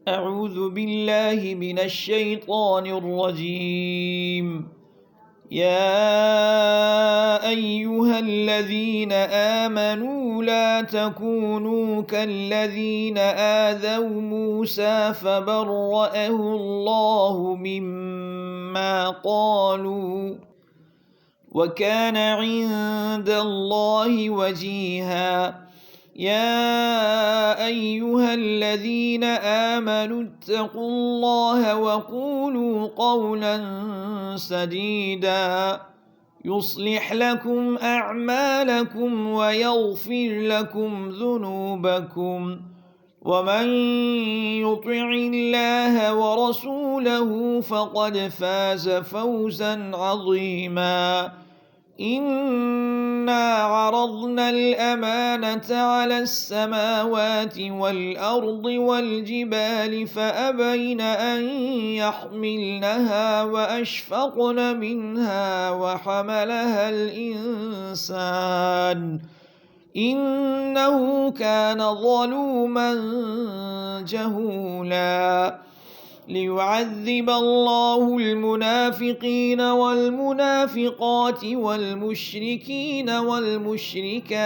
أعوذ بالله من الشيطان الرجيم. يا أيها الذين آمنوا لا تكونوا كالذين آذوا موسى فبرأه الله مما قالوا وكان عند الله وجيها. يا أيها الذين آمنوا اتقوا الله وقولوا قولا سديدا يصلح لكم أعمالكم ويغفر لكم ذنوبكم ومن يطع الله ورسوله فقد فاز فوزا عظيما. إنا عرضنا الأمانة على السماوات والأرض والجبال فأبين أن يحملنها وأشفقن منها وحملها الإنسان إنه كان ظلوما جهولا. ليعذب الله المنافقين والمنافقات والمشركين والمشركات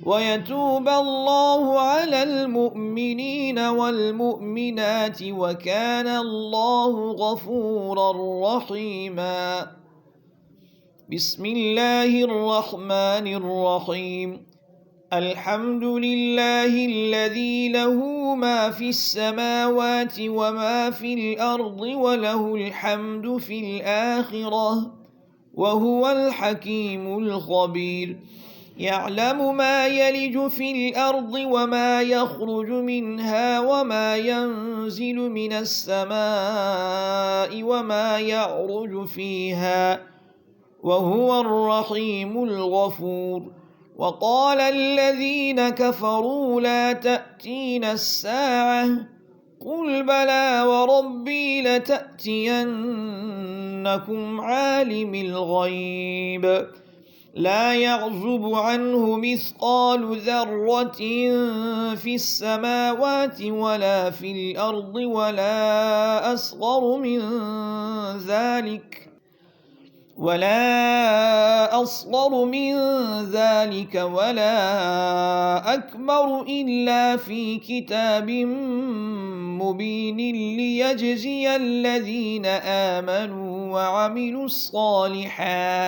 ويتوب الله على المؤمنين والمؤمنات وكان الله غفورا رحيما. بسم الله الرحمن الرحيم. الحمد لله الذي له ما في السماوات وما في الأرض وله الحمد في الآخرة وهو الحكيم الخبير. يعلم ما يلج في الأرض وما يخرج منها وما ينزل من السماء وما يعرج فيها وهو الرحيم الغفور. وقال الذين كفروا لا تأتينا الساعة قل بلى وربي لتأتينكم عالم الغيب لا يعزب عنه مثقال ذرة في السماوات ولا في الأرض ولا أصغر من ذلك ولا أكبر إلا في كتاب مبين ليجزي الذين آمنوا وعملوا الصالحات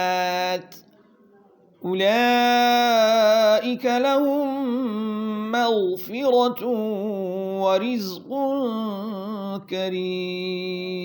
أولئك لهم مغفرة ورزق كريم.